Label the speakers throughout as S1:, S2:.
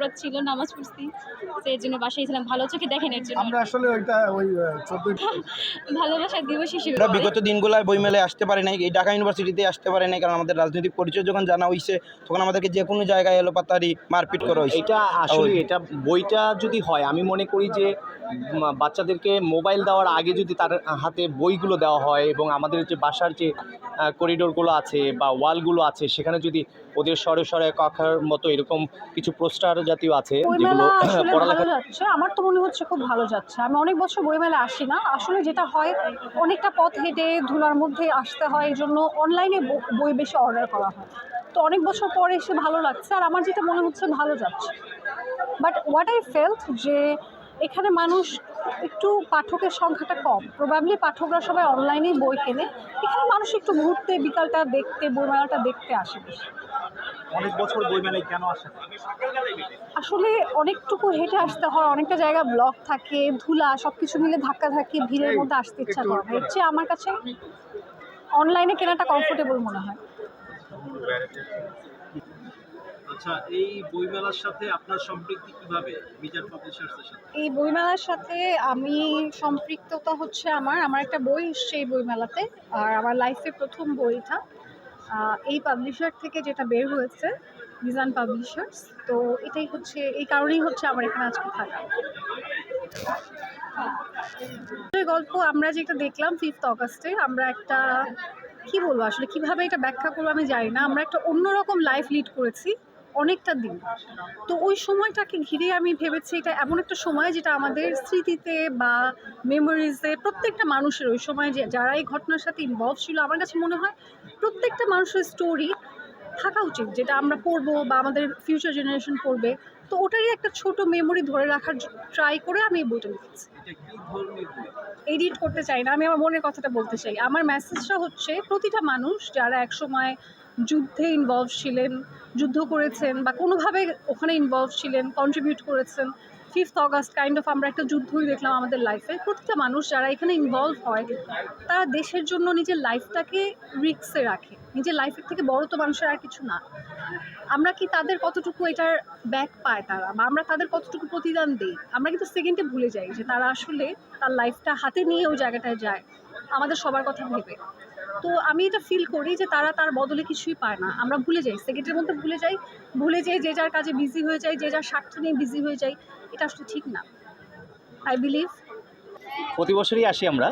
S1: রাত ছিল, নামাজ পড়ছি, তো এর জন্য বাসায় ছিলাম। ভালো চোখে দেখেন এর জন্য।
S2: আমরা আসলে ওইটা ওই 14
S1: ভালোবাসার দিবস হিসেবে
S3: আমরা বিগত দিনগুলোয় বইমেলায় আসতে পারি নাই, এই ঢাকা ইউনিভার্সিটিতে আসতে পারি নাই, কারণ আমাদের রাজনৈতিক পরিচয় যখন জানা হয়েছে তখন আমাদেরকে যে কোনো জায়গায় এলোপাতাড়ি মারপিট করা হয়েছে।
S4: এটা আসলে এটা বইটা যদি হয়, আমি মনে করি যে বাচ্চাদেরকে মোবাইল দেওয়ার আগে যদি তার হাতে বইগুলো দেওয়া হয় এবং আমাদের যে বাসার যে করিডোরগুলো আছে বা ওয়ালগুলো আছে সেখানে যদি ওদের স্বরে স্বরে কথার মতো এরকম কিছু পোস্টার জাতীয় আছে যেগুলো
S5: বইমেলা আসলে ভালো
S4: পড়ালেখা
S5: যাচ্ছে, আমার তো মনে হচ্ছে খুব ভালো যাচ্ছে। আমি অনেক বছর বইমেলা আসি না, আসলে যেটা হয় অনেকটা পথ হেঁটে ধুলার মধ্যে আসতে হয়, এই জন্য অনলাইনে বই বেশি অর্ডার করা হয়। তো অনেক বছর পরে এসে ভালো লাগছে, আর আমার যেটা মনে হচ্ছে ভালো যাচ্ছে। বাট হোয়াট আই ফেল্ট যে এখানে মানুষ একটু পাঠকের সংখ্যাটা কম, প্রবাবলি পাঠকরা সবাই অনলাইনেই বই কেনে, এখানে মানুষ একটু ঘুরতে, বিকালটা দেখতে, বইমেলাটা দেখতে আসে বেশি।
S2: অনেক বছর বইমেলায় কেন আসে?
S5: আসলে অনেকটুকু হেঁটে আসতে হয়, অনেকটা জায়গা ব্লক থাকে, ধুলা, সব কিছু মিলে ধাক্কা ধাক্কি, ভিড়ের মধ্যে আসতে ইচ্ছা করে না। এর চেয়ে আমার কাছে অনলাইনে কেনাটা কমফোর্টেবল মনে হয়।
S6: আচ্ছা, এই বইমেলার সাথে আপনার সম্পৃক্তি কিভাবে মিজান পাবলিশার্সের সাথে?
S5: এই বইমেলার সাথে আমি সম্পৃক্ততা হচ্ছে আমার একটা বই এসছে এই বইমেলাতে, আর আমার লাইফে প্রথম বইটা এই পাবলিশার থেকে যেটা বের হয়েছে, মিজান পাবলিশার্স। তো এটাই হচ্ছে, এই কারণেই হচ্ছে আমার এখানে আজকে থাকা। গল্প আমরা যেটা দেখলাম 5th অগাস্টে, আমরা একটা কি বলবো, আসলে কিভাবে এটা ব্যাখ্যা করবো আমি জানি না, আমরা একটা অন্যরকম লাইফ লিড করেছি অনেকটা দিন। তো ওই সময়টাকে ঘিরে আমি ভেবেছি এটা এমন একটা সময় যেটা আমাদের স্মৃতিতে বা মেমোরিজে প্রত্যেকটা মানুষের ওই সময় যে যারা এই ঘটনার সাথে ইনভলভ ছিল, আমার কাছে মনে হয় প্রত্যেকটা মানুষের স্টোরি থাকা উচিত, যেটা আমরা পড়বো বা আমাদের ফিউচার জেনারেশন পড়বে। তো ওটারই একটা ছোট মেমোরি ধরে রাখার ট্রাই করে আমি এই বইটা লিখেছি।
S6: এটা কি ধরনের বই?
S5: এডিট করতে চাই না, আমি আমার মনের কথাটা বলতে চাই। আমার মেসেজটা হচ্ছে প্রতিটা মানুষ যারা একসময় যুদ্ধে ইনভলভ ছিলেন, যুদ্ধ করেছেন বা কোনোভাবে ওখানে ইনভলভ ছিলেন, কন্ট্রিবিউট করেছেন। 5th অগাস্ট কাইন্ড অফ আমরা একটা যুদ্ধই দেখলাম আমাদের লাইফে। প্রতিটা মানুষ যারা এখানে ইনভলভ হয় তারা দেশের জন্য নিজের লাইফটাকে রিস্কে রাখে। নিজের লাইফের থেকে বড় তো মানুষের আর কিছু না। আমরা কি তাদের কতটুকু এটার ব্যাক পায় তারা, বা আমরা তাদের কতটুকু প্রতিদান দিই, আমরা কিন্তু সেকেন্ডে ভুলে যাই যে তারা আসলে তার লাইফটা হাতে নিয়ে ওই জায়গাটায় যায় আমাদের সবার কথা ভেবে। তো আমি এটা ফিল করি যে তারা তার বদলে কিছুই পায় না, আমরা ভুলে যাই, সেকেন্ডের মধ্যে ভুলে যাই, যে যার কাজে বিজি হয়ে যায়, যে যার স্বার্থ নিয়ে বিজি হয়ে যায়। এটা আসলে ঠিক না, আই বিলিভ।
S4: প্রতি বছরই আসি আমরা।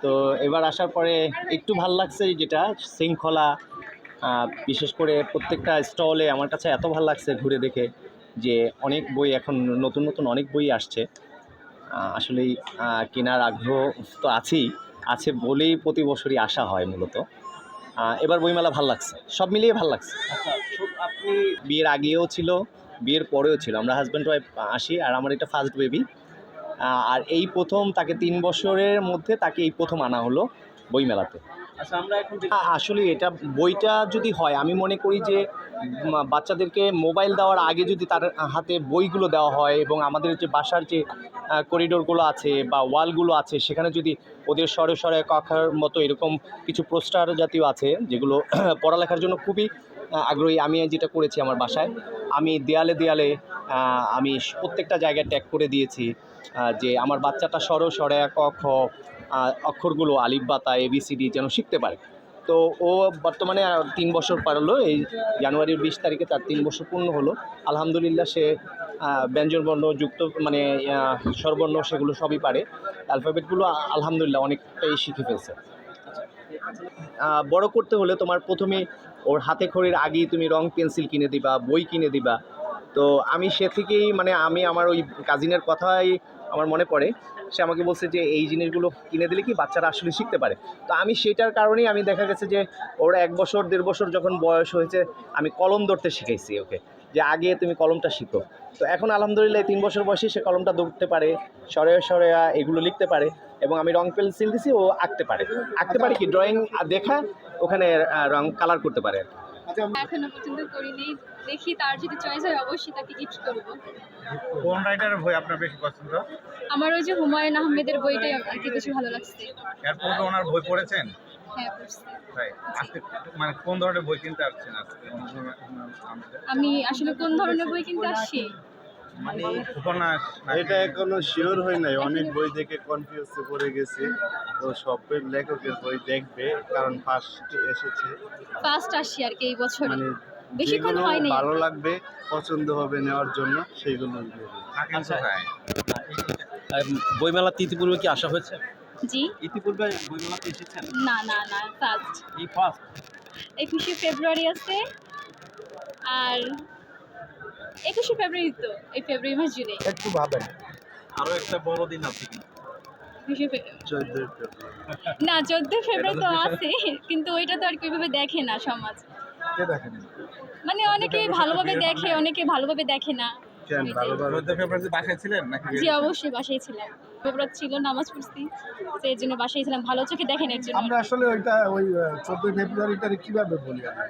S4: তো এবার আসার পরে একটু ভাল লাগছে, যেটা শৃঙ্খলা, বিশেষ করে প্রত্যেকটা স্টলে আমার কাছে এত ভালো লাগছে ঘুরে দেখে যে অনেক বই, এখন নতুন নতুন অনেক বই আসছে। আসলেই কেনার আগ্রহ তো আছে বলেই প্রতি বছরই আসা হয় মূলত। এবার বইমেলা ভাল লাগছে, সব মিলিয়ে ভাল লাগছে।
S6: আচ্ছা, আপনি
S4: বিয়ের আগেও ছিল, বিয়ের পরেও ছিল, আমরা হাজব্যান্ড ওয়াইফ আসি। আর আমার এটা ফার্স্ট বেবি, আর এই প্রথম তাকে 3 বছরের মধ্যে তাকে এই প্রথম আনা হলো বইমেলাতে।
S6: আচ্ছা, আমরা এখন
S4: আসলে এটা বইটা যদি হয়, আমি মনে করি যে বাচ্চাদেরকে মোবাইল দেওয়ার আগে যদি তার হাতে বইগুলো দেওয়া হয় এবং আমাদের যে বাসার যে করিডোরগুলো আছে বা ওয়ালগুলো আছে সেখানে যদি ওদের স্বরে স্বরে কথার মতো এরকম কিছু পোস্টার জাতীয় আছে যেগুলো পড়ালেখার জন্য খুবই আগ্রহী। আমি যেটা করেছি আমার বাসায়, আমি দেয়ালে দেয়ালে আমি প্রত্যেকটা জায়গায় ট্যাগ করে দিয়েছি যে আমার বাচ্চাটা স্বরে ক খ অক্ষরগুলো আলিফ বা তা ABCD যেন শিখতে পারে। তো ও বর্তমানে 3 বছর পার হলো, এই জানুয়ারির 20 তারিখে তার 3 বছর পূর্ণ হলো। আলহামদুলিল্লাহ সে ব্যঞ্জনবর্ণ যুক্ত মানে স্বরবর্ণ সেগুলো সবই পারে, অ্যালফাবেটগুলো আলহামদুলিল্লাহ অনেকটাই শিখে ফেলছে। বড় করতে হলে তোমার প্রথমে ওর হাতে খড়ির আগেই তুমি রং পেন্সিল কিনে দিবা, বই কিনে দিবা। তো আমি সে থেকেই মানে আমি আমার ওই কাজিনের কথাই আমার মনে পড়ে, সে আমাকে বলছে যে এই জিনিসগুলো কিনে দিলে কি বাচ্চারা আসলে শিখতে পারে। তো আমি সেটার কারণেই আমি দেখা গেছে যে ওর 1 বছর 1.5 বছর যখন বয়স হয়েছে আমি কলম ধরতে শিখাইছি ওকে, যে আগে তুমি কলমটা শিখো। তো এখন আলহামদুলিল্লাহ 3 বছর বয়সে সে কলমটা ধরতে পারে, স্বরে স্বরে এগুলো লিখতে পারে, এবং আমি রং পেন্সিল দিছি, ও আঁকতে পারে কি ড্রয়িং দেখা ওখানে রং কালার করতে পারে আর কি।
S1: এখনো পর্যন্ত করিনি, দেখি তার যদি চয়েস হয় অবশ্যই তাকে গিফট করবো।
S2: কোন রাইটারের বই আপনার বেশি পছন্দ?
S1: আমার ওই যে হুমায়ুন আহমেদের বইটাই আর কি বেশি ভালো লাগছে।
S2: এর পূর্বে ওনার বই পড়েছেন?
S1: হ্যাঁ পড়ছি।
S2: তাই আজকে মানে কোন ধরনের বই কিনতে আসছেন আজকে?
S1: আমি আসলে কোন ধরনের বই কিনতে আসছি
S2: মানে উপন্যাস নাকি?
S7: এটা এখনো শিওর হয় নাই, অনেক বই দেখে কনফিউজে পড়ে গেছে। তো সব লেখকের বই দেখবে, কারণ ফার্স্ট এসেছে,
S1: ফার্স্ট আসছি আর কি এই বছর,
S7: মানে
S1: বেশিক্ষণ
S7: যেগুলো
S1: হয়নি।
S7: ভালো লাগবে, পছন্দ হবে নেওয়ার জন্য সেইগুলো নেবে।
S2: থাকেন কোথায়?
S6: বইমেলাতে ইতিপূর্বে কি আসা হয়েছে?
S1: জি
S6: ইতিপূর্বে বইমেলাতে এসেছেন?
S1: না না না ফার্স্ট।
S6: এই ফার্স্ট।
S1: 21শে ফেব্রুয়ারি আছে, আর 21শে ফেব্রুয়ারি তো এই ফেব্রুয়ারি মাস জুড়ে।
S3: একটু ভাবেন।
S6: আরো একটা বড় দিন আছে কিন্তু।
S1: 21শে না 14 ফেব্রুয়ারি তো আছে, কিন্তু ওইটা তো আর কি ওইভাবে দেখে না সমাজ।
S2: কে দেখেন?
S1: মানে অনেকে ভালোভাবে দেখে, অনেকে ভালোভাবে দেখে না।
S7: কেন ভালোভাবে
S2: 14 ফেব্রুয়ারি বাসায় ছিলেন নাকি?
S1: জি অবশ্যই বাসায় ছিলাম, ফেব্রুয়ারি ছিল, নামাজ পড়ছি, তো এই জন্য বাসায় ছিলাম, ভালো চোখে দেখেন এর জন্য।
S2: আমরা আসলে ওই 14 ফেব্রুয়ারিটারে কিভাবে বলি আমরা?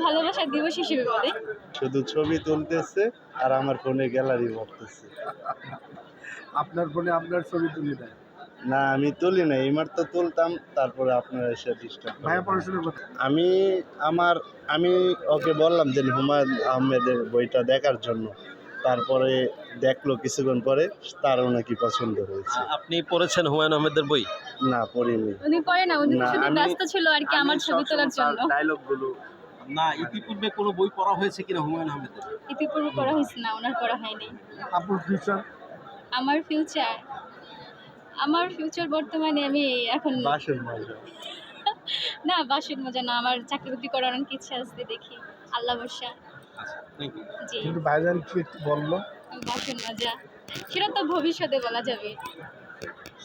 S1: ভালোবাসার দিবস হিসেবে বলে।
S7: শুধু ছবি তুলতেছে আর আমার ফোনে গ্যালারি ভরতেছে।
S2: আপনার ফোনে আপনার ছবি তুলে দেয়।
S7: না, আমি তুলি না, এইমার তো তুলতাম, তারপরে আপনারা এসে ডিস্টার্ব।
S2: ভাইয়া পড়াশোনা করতে
S7: আমি ওকে বললাম যে হুমায়ুন আহমেদের বইটা দেখার জন্য, তারপরে দেখলো কিছুক্ষণ পরে, তারও নাকি পছন্দ হয়েছে।
S6: আপনি পড়েছেন হুমায়ুন আহমেদের বই?
S7: না, পড়িনি।
S1: উনি পরে না, উনি
S7: না,
S1: শুধু
S7: আমি-
S1: ব্যস্ত ছিল আর কি আমার ছবি তোলার জন্য।
S7: ডায়লগগুলো
S6: না, ইতিপূর্বে কোনো বই পড়া হয়েছে কিনা হুমায়ুন আহমেদের?
S1: ইতিপূর্বে করা হয়েছে না, ওনার করা হয়নি।
S2: আপুর ফিউচার
S1: আমার ফিউচার বর্তমানে আমি এখন
S7: বাসের মজা।
S1: না বাসের মজা না, আমার চাকরি বাকরি করার অনেক ইচ্ছা আছে, দেখি আল্লাহ ভরসা।
S6: আচ্ছা, থ্যাংক ইউ।
S1: জি
S2: কিন্তু ভাইজান কি একটু বললো,
S1: বাসের মজা সেটা তো ভবিষ্যতে বলা যাবে।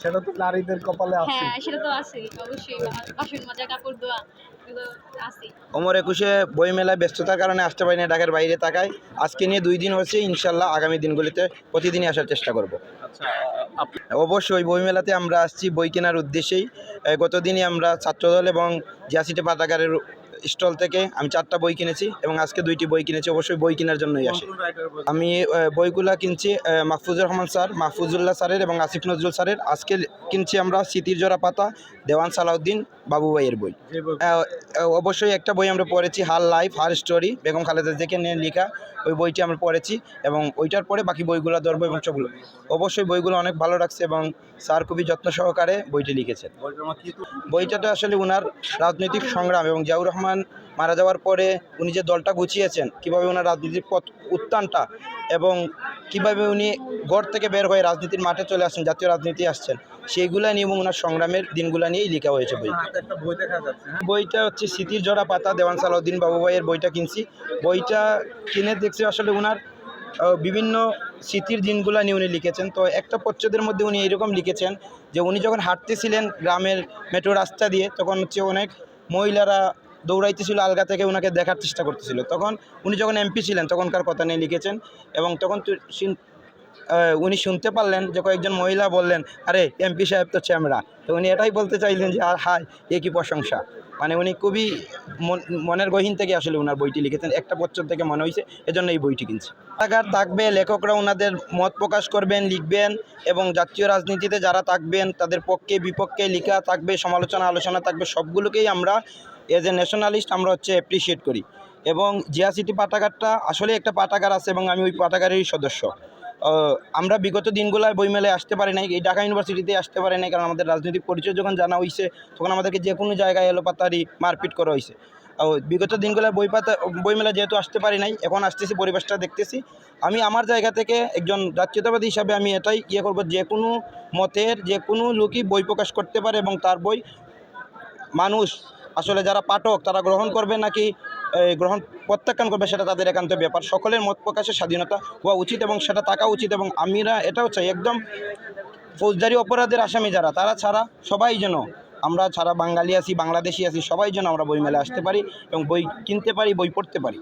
S2: সেটা তো নারীদের কপালে আছে।
S1: হ্যাঁ সেটা তো আছে অবশ্যই, বাসের মজা, কাপড় ধোয়া এগুলো আছে।
S3: ওমর 21-এ বই মেলায় ব্যস্ততার কারণে আসতে পারিনি, ঢাকার বাইরে থাকায়। আজকে নিয়ে 2 দিন হচ্ছে, ইনশাল্লাহ আগামী দিনগুলিতে প্রতিদিনই আসার চেষ্টা করব।
S6: আচ্ছা, আপনি
S3: অবশ্যই বই মেলাতে আমরা আসছি বই কেনার উদ্দেশ্যেই। গতদিনই আমরা ছাত্রদল এবং জিয়াসিটি পাঠাগারের স্টল থেকে আমি 4টা বই কিনেছি এবং আজকে 2টি বই কিনেছি। অবশ্যই বই কেনার জন্যই আসি। আমি বইগুলা কিনছি মাহফুজুর রহমান স্যার, মাহফুজুল্লাহ স্যারের এবং আসিফ নজরুল স্যারের। আজকে কিনছি আমরা স্মৃতির জোড়া পাতা, দেওয়ান সালাউদ্দিন বাবু ভাইয়ের বই। অবশ্যই একটা বই আমরা পড়েছি, her life her story, Begum Khaleda জিয়াকে নিয়ে লেখা, ওই বইটি আমরা পড়েছি এবং ওইটার পরে বাকি বইগুলো ধরবো এবং সবগুলো। অবশ্যই বইগুলো অনেক ভালো লাগছে এবং স্যার খুবই যত্ন সহকারে বইটি লিখেছেন। বইটাতে আসলে ওনার রাজনৈতিক সংগ্রাম এবং জিয়াউর রহমান মারা যাওয়ার পরে উনি যে দলটা গুছিয়েছেন, কীভাবে ওনার রাজনীতির পথ উত্থানটা এবং কীভাবে উনি ঘর থেকে বের হয়ে রাজনীতির মাঠে চলে আসছেন, জাতীয় রাজনীতি আসছেন, সেইগুলো নিয়ে এবং ওনার সংগ্রামের দিনগুলো নিয়েই লেখা হয়েছে বই।
S2: একটা বই দেখা যাচ্ছে।
S3: বইটা হচ্ছে স্মৃতির জোড়া পাতা, দেওয়ান সালাউদ্দিন বাবু ভাইয়ের বইটা কিনছি। বইটা কিনে দেখছি আসলে ওনার বিভিন্ন স্মৃতির দিনগুলো নিয়ে উনি লিখেছেন। তো একটা পরিচ্ছদের মধ্যে উনি এরকম লিখেছেন যে উনি যখন হাঁটতেছিলেন গ্রামের মেট্রো রাস্তা দিয়ে, তখন হচ্ছে অনেক মহিলারা দৌড়াইতেছিল আলগা থেকে ওনাকে দেখার চেষ্টা করতেছিল। তখন উনি যখন এমপি ছিলেন তখনকার কথা নিয়ে লিখেছেন এবং তখন উনি শুনতে পারলেন যে কয়েকজন মহিলা বললেন, আরে এমপি সাহেব তো চ্যামড়া। তো উনি এটাই বলতে চাইলেন যে আর হায় এ কি প্রশংসা। মানে উনি খুবই মনের গহীন থেকে আসলে ওনার বইটি লিখেছেন, একটা বছর থেকে মনে হয়েছে, এজন্য এই বইটি কিনছে। পাঠাগার থাকবে, লেখকরা ওনাদের মত প্রকাশ করবেন, লিখবেন এবং জাতীয় রাজনীতিতে যারা থাকবেন তাদের পক্ষে বিপক্ষে লেখা থাকবে, সমালোচনা আলোচনা থাকবে, সবগুলোকেই আমরা এজ এ ন্যাশনালিস্ট আমরা হচ্ছে অ্যাপ্রিসিয়েট করি। এবং জিয়াসিটি পাঠাগারটা আসলে একটা পাঠাগার আছে এবং আমি ওই পাঠাগারেরই সদস্য। আমরা বিগত দিনগুলোয় বইমেলায় আসতে পারি নাই, এই ঢাকা ইউনিভার্সিটিতে আসতে পারি নাই, কারণ আমাদের রাজনৈতিক পরিচয় যখন জানা হয়েছে তখন আমাদেরকে যে কোনো জায়গায় এলোপাতাড়ি মারপিট করা হয়েছে। বিগত দিনগুলোয় বইমেলা যেহেতু আসতে পারি নাই, এখন আসতেছি, পরিবেশটা দেখতেছি। আমি আমার জায়গা থেকে একজন জাতীয়তাবাদী হিসাবে আমি এটাই করব, যে কোনো মতের যে কোনো লোকই বই প্রকাশ করতে পারে এবং তার বই মানুষ আসলে যারা পাঠক তারা গ্রহণ করবে নাকি প্রত্যাখ্যান করবে সেটা তাদের একান্ত ব্যাপার। সকলের মত প্রকাশের স্বাধীনতা হওয়া উচিত এবং সেটা থাকা উচিত। এবং আমরা এটাও চাই একদম ফৌজদারি অপরাধের আসামি যারা, তারা ছাড়া সবাই যেন, আমরা ছাড়া বাঙালি আছি, বাংলাদেশি আছি, সবাই যেন আমরা বই মেলায় আসতে পারি এবং বই কিনতে পারি, বই পড়তে পারি।